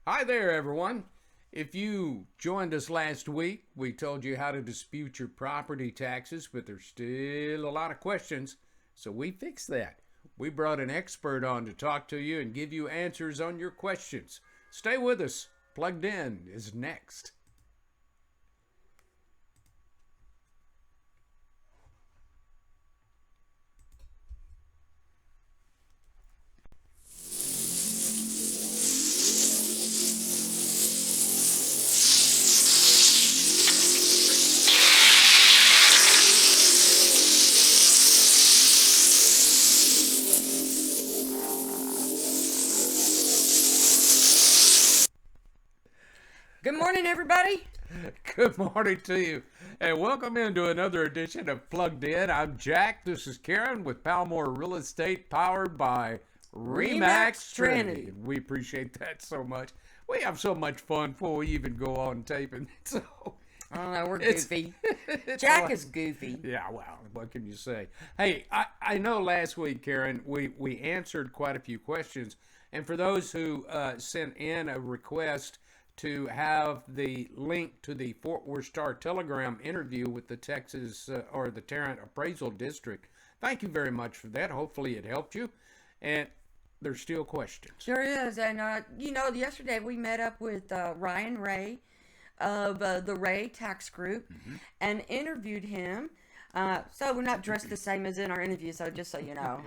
Hi there, everyone. If you joined us last week, we told you how to dispute your property taxes, but there's still a lot of questions, so we fixed that. We brought an expert on to talk to you and give you answers on your questions. Stay with us. Plugged In is next. Good morning, everybody. Good morning to you, and welcome into another edition of Plugged In. I'm Jack. This is Karen with Palmore Real Estate, powered by Remax Remax Trinity. Trinity. We appreciate that so much. We have so much fun before we even go on taping. So I don't know, we're it's goofy. it's Jack is goofy. yeah. Well, what can you say? Hey, I know last week, Karen, we answered quite a few questions, and for those who sent in a request to have the link to the Fort Worth Star Telegram interview with the Texas or the Tarrant Appraisal District. Thank you very much for that. Hopefully it helped you. And there's still questions. Sure is. And, yesterday we met up with Ryan Ray of the Ray Tax Group and interviewed him. So we're not dressed the same as in our interview, so just so you know.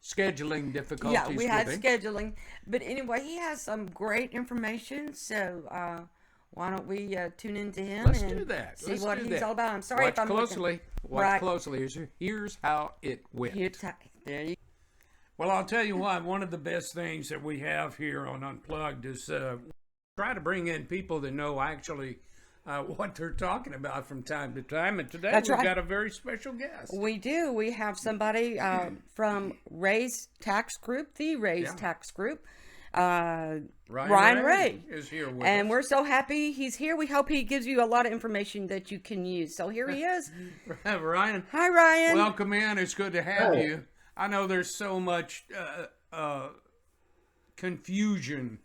Scheduling difficulties Yeah, we had with him. scheduling. But anyway, he has some great information, so why don't we tune into him Let's and do that. see Let's what do he's that. all about. I'm sorry Watch if I'm closely. looking. Watch Right. closely. Here's how it went. There you Well, I'll tell you what, one of the best things that we have here on Unplugged is try to bring in people that know actually what they're talking about from time to time. And today That's we've right. got a very special guest. We do. We have somebody from Ray's Tax Group, the Ray's Yeah. Tax Group, Ryan Ryan Ray. is here with And us. we're so happy he's here. We hope he gives you a lot of information that you can use. So here he is. Ryan, Hi, Ryan. welcome in. It's good to have Hi. you. I know there's so much confusion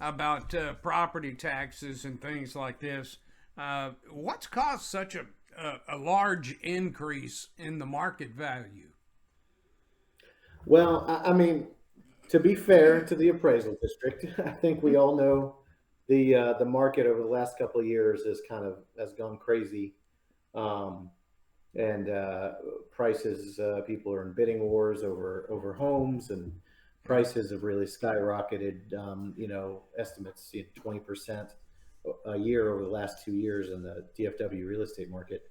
about property taxes and things like this. What's caused such a large increase in the market value? Well, I mean, to be fair to the appraisal district, I think we all know the market over the last couple of years has gone crazy, um, and prices people are in bidding wars over homes, and prices have really skyrocketed. Estimates 20% a year over the last 2 years in the DFW real estate market.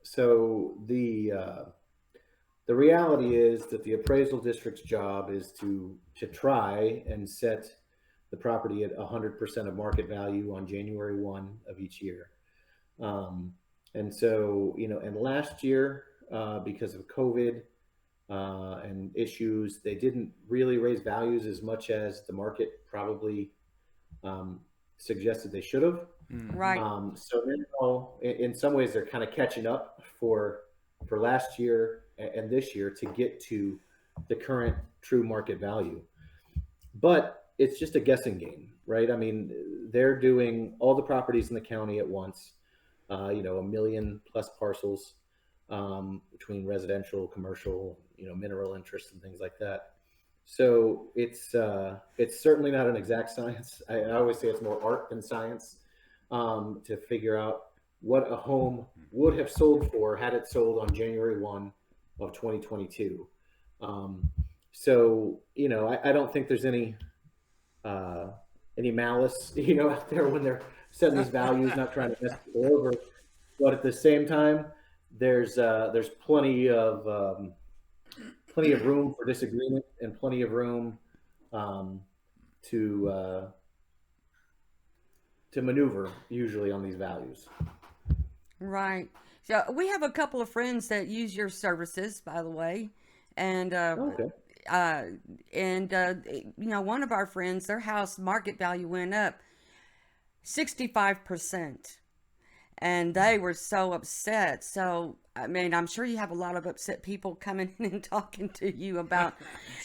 So the reality is that the appraisal district's job is to try and set the property at 100% of market value on January 1 of each year. Um, and so, and last year, because of COVID and issues, they didn't really raise values as much as the market probably um, suggested they should have. Right. So now, in some ways, they're kind of catching up for last year and this year to get to the current true market value. But it's just a guessing game, right? I mean, they're doing all the properties in the county at once. A million plus parcels between residential, commercial, mineral interests and things like that. So it's certainly not an exact science. I always say it's more art than science to figure out what a home would have sold for had it sold on January 1 of 2022. Um, I don't think there's uh, any malice, out there when they're setting these values, not trying to mess people over. But at the same time, there's plenty of room for disagreement and plenty of room um, to to maneuver usually on these values. Right. So we have a couple of friends that use your services, by the way, and Okay. uh, one of our friends, their house market value went up 65%, and they were so upset. So I mean, I'm sure you have a lot of upset people coming in and talking to you about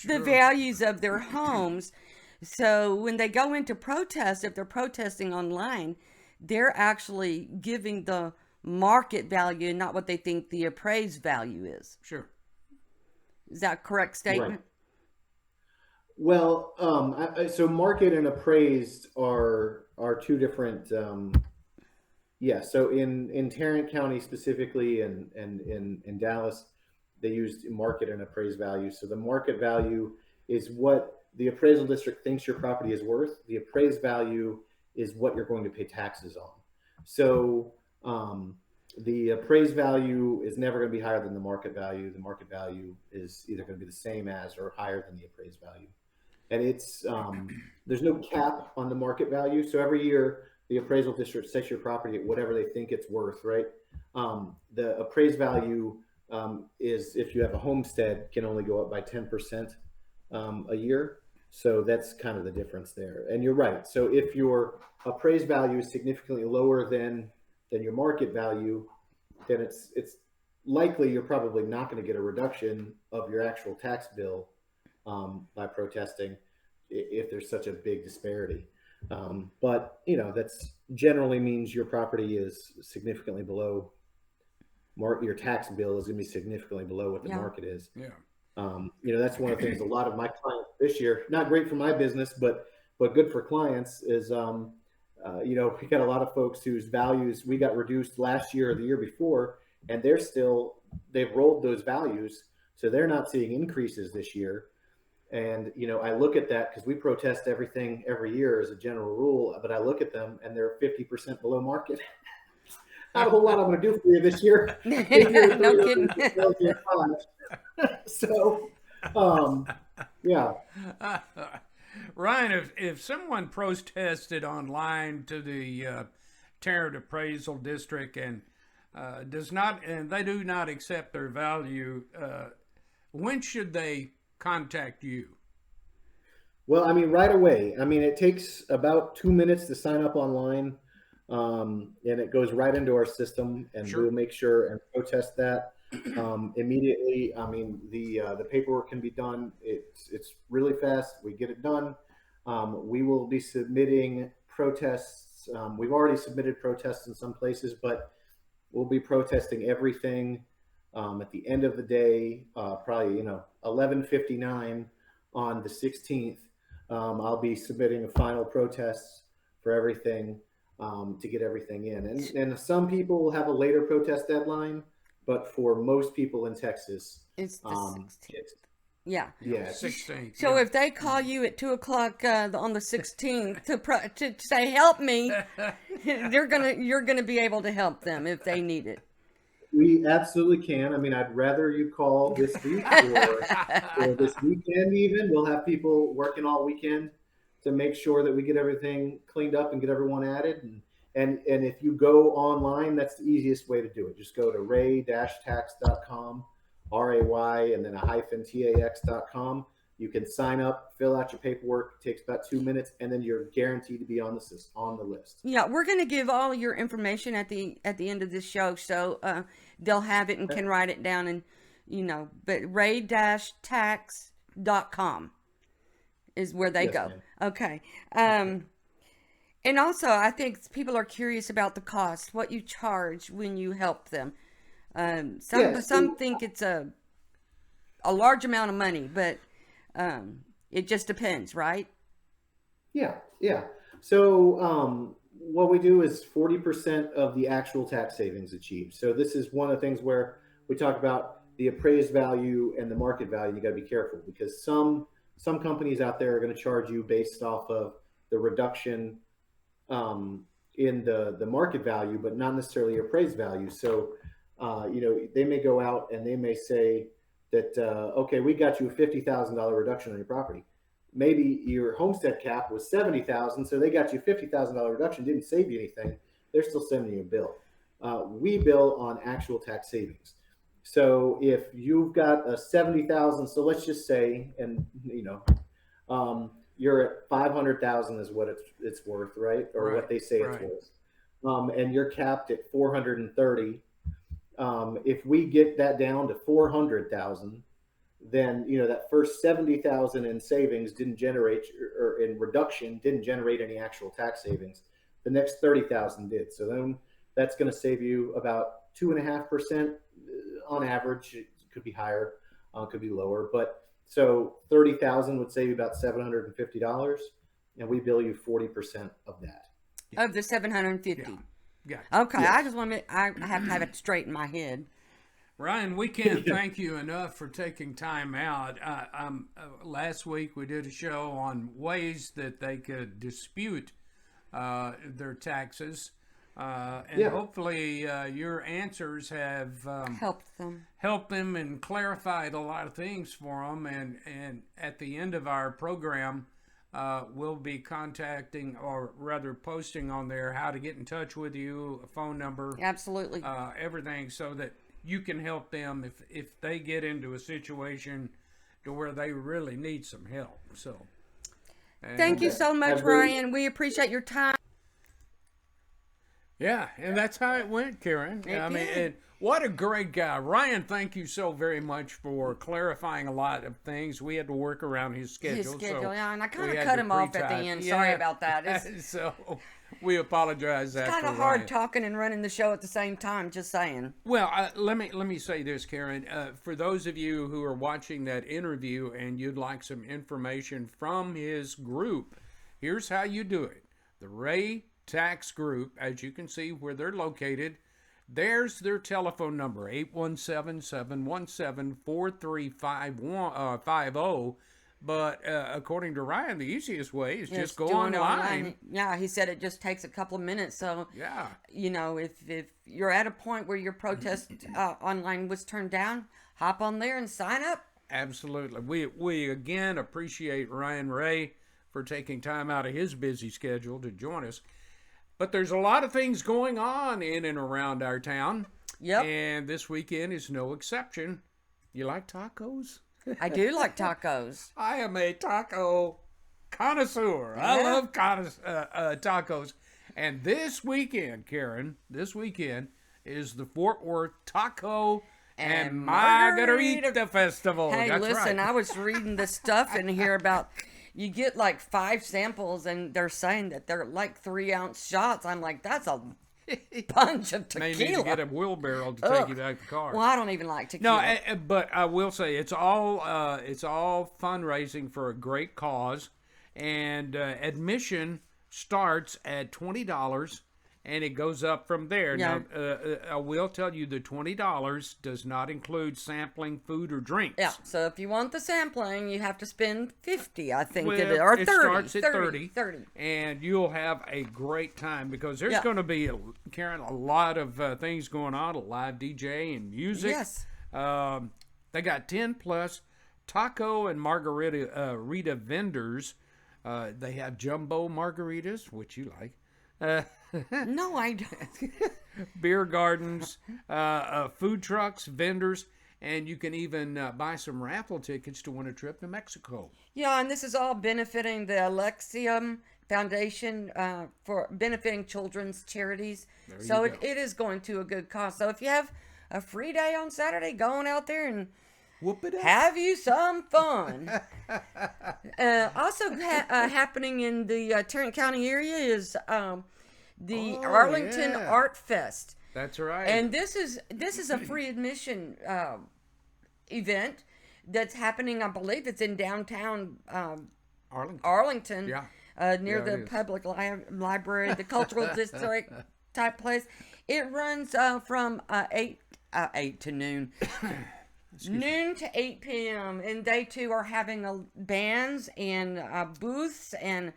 the Sure. values of their homes. So when they go into protest, if they're protesting online, they're actually giving the market value and not what they think the appraised value is. Sure. Is that a correct statement? Right. Well, so market and appraised are two different. Yeah. So in Tarrant County specifically, and in Dallas, they used market and appraised value. So the market value is what the appraisal district thinks your property is worth. The appraised value is what you're going to pay taxes on. So the appraised value is never going to be higher than the market value. The market value is either going to be the same as or higher than the appraised value. And it's there's no cap on the market value. So every year the appraisal district sets your property at whatever they think it's worth, right? The appraised value is, if you have a homestead, can only go up by 10% a year. So that's kind of the difference there. And you're right. So if your appraised value is significantly lower than your market value, then it's likely you're probably not going to get a reduction of your actual tax bill by protesting if there's such a big disparity. But that's generally means your property is significantly below your tax bill is going to be significantly below what the market is. Yeah. That's one of the things a lot of my clients this year, not great for my business, but good for clients, is we got a lot of folks whose values we got reduced last year or the year before, and they've rolled those values, so they're not seeing increases this year. And I look at that because we protest everything every year as a general rule, but I look at them and they're 50% below market. Not a whole lot I'm going to do for you this year. No kidding. So, yeah. Ryan, if someone protested online to the Tarrant Appraisal District and they do not accept their value, when should they contact you? Well, right away. It takes about 2 minutes to sign up online, and it goes right into our system, and Sure. We'll make sure and protest that immediately. The paperwork can be done. It's really fast. We get it done. We will be submitting protests. We've already submitted protests in some places, but we'll be protesting everything at the end of the day, probably 11:59 on the 16th. I'll be submitting a final protest for everything to get everything in. And some people will have a later protest deadline, but for most people in Texas, It's the 16th. Yeah. Yeah. 16th. So if they call you at 2:00 on the 16th to say help me, you're gonna be able to help them if they need it. We absolutely can. I'd rather you call this week or this weekend even. We'll have people working all weekend to make sure that we get everything cleaned up and get everyone added. And if you go online, that's the easiest way to do it. Just go to ray-tax.com, RAY, and then -tax.com. You can sign up, fill out your paperwork. It takes about 2 minutes, and then you're guaranteed to be on the list. Yeah, we're going to give all your information at the end of this show, so they'll have it and can write it down. And but ray-tax.com is where they go. Ma'am. Okay. And also, I think people are curious about the cost, what you charge when you help them. Some think it's a large amount of money, but it just depends, right? Yeah. So what we do is 40% of the actual tax savings achieved. So this is one of the things where we talk about the appraised value and the market value. You got to be careful because some companies out there are going to charge you based off of the reduction in the market value, but not necessarily your appraised value. So they may go out and they may say that okay, we got you a $50,000 reduction on your property. Maybe your homestead cap was $70,000, so they got you a $50,000 reduction, didn't save you anything. They're still sending you a bill. We bill on actual tax savings. So if you've got a $70,000, so let's just say, and you're at $500,000 is what it's worth, right? Or Right, what they say right. it's worth. And you're capped at 430. If we get that down to 400,000, then that first 70,000 in savings didn't generate, or in reduction didn't generate any actual tax savings. The next 30,000 did. So then that's going to save you about 2.5% on average. It could be higher, could be lower, but so 30,000 would save you about $750, and we bill you 40% of that. Of the 750. Yeah. Okay, Yes. I just want to. I have to have it straight in my head. Ryan, we can't thank you enough for taking time out. Last week we did a show on ways that they could dispute their taxes, and hopefully your answers have helped them and clarified a lot of things for them. And at the end of our program, we'll be contacting, or rather posting on there, how to get in touch with you, a phone number, Absolutely. everything, so that you can help them if they get into a situation to where they really need some help. So, Thank you so much, Ryan. We appreciate your time. Yeah, and that's how it went, Karen. And what a great guy. Ryan, thank you so very much for clarifying a lot of things. We had to work around his schedule. Yeah, and I kind we of had cut to him off at the pre-time. end. Sorry about that. So we apologize. It's kind of hard talking and running the show at the same time. Just saying. Well, let me say this, Karen. For those of you who are watching that interview and you'd like some information from his group, here's how you do it. The Ray Tax Group, as you can see where they're located, there's their telephone number, 817-717-4350. But according to Ryan, the easiest way is just go online. Yeah, he said it just takes a couple of minutes. So, yeah, if you're at a point where your protest online was turned down, hop on there and sign up. Absolutely. We again appreciate Ryan Ray for taking time out of his busy schedule to join us. But there's a lot of things going on in and around our town. Yep. And this weekend is no exception. You like tacos? I do like tacos. I am a taco connoisseur. Yeah. I love tacos. And this weekend, Karen, is the Fort Worth Taco and Margarita Festival. Hey, That's listen, right. I was reading the stuff in here about you get like 5 samples and they're saying that they're like 3-ounce shots. I'm like, that's a bunch of tequila. They need to get a wheelbarrow to take you back to the car. Well, I don't even like tequila. No, but I will say it's all fundraising for a great cause, and admission starts at $20, and it goes up from there. Yeah. Now, I will tell you the $20 does not include sampling food or drinks. Yeah, so if you want the sampling, you have to spend $50, I think, Well, or it 30. starts at 30, $30. and you'll have a great time because there's going to be, Karen, a lot of things going on, a live DJ and music. Yes. They got 10 plus taco and margarita vendors. They have jumbo margaritas, which you like. No, I don't. Beer gardens, food trucks, vendors, and you can even buy some raffle tickets to win a trip to Mexico. Yeah, and this is all benefiting the Alexium Foundation for benefiting children's charities. So it is going to a good cause. So if you have a free day on Saturday, go on out there and Whoop it up. have you some fun. Also happening in the Tarrant County area is the Arlington Art Fest. That's right. And this is a free admission event that's happening. I believe it's in downtown Arlington. Yeah. Near the public library, the cultural district type place. It runs from 8 to noon. Noon to 8 p.m. And they too are having bands and booths and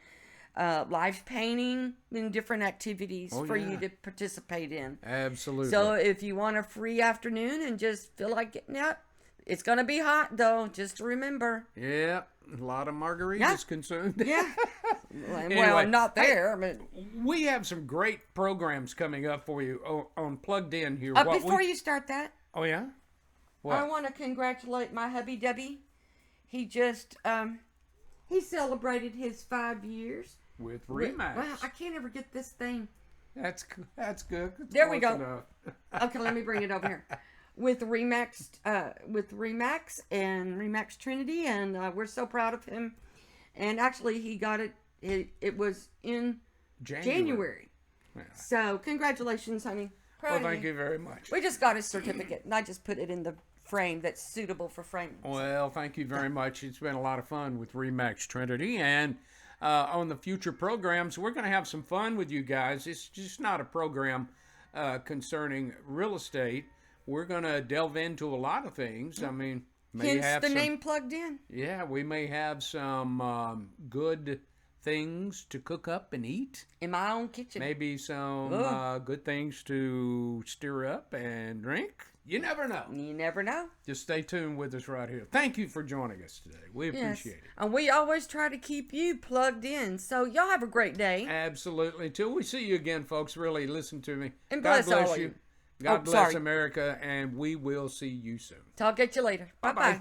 live painting and different activities for you to participate in. Absolutely. So if you want a free afternoon and just feel like getting out, it's going to be hot though, just remember. Yeah, a lot of margaritas consumed. Yeah. Anyway, well, I'm not there, but we have some great programs coming up for you on Plugged In here. before you start that, oh yeah, what? I want to congratulate my hubby Debbie. He just he celebrated his 5 years with Remax. Wow, I can't ever get this thing. That's good. It's There we close go. enough. Okay, let me bring it over here. with Remax and Remax Trinity, and we're so proud of him. And actually, he got it. It was in January. Yeah. So congratulations, honey. Proud Well, of thank you very much. We just got his certificate, and I just put it in the frame that's suitable for framing. Well, thank you very much. It's been a lot of fun with Remax Trinity, and on the future programs, we're going to have some fun with you guys. It's just not a program concerning real estate. We're going to delve into a lot of things. I mean, Hence the name Plugged In. Yeah, we may have some good things to cook up and eat. In my own kitchen. Maybe some good things to stir up and drink. You never know. You never know. Just stay tuned with us right here. Thank you for joining us today. We appreciate it. And we always try to keep you plugged in. So y'all have a great day. Absolutely. Until we see you again, folks, really listen to me. And bless God bless all of you. you. God bless America, and we will see you soon. Talk at you later. Bye-bye.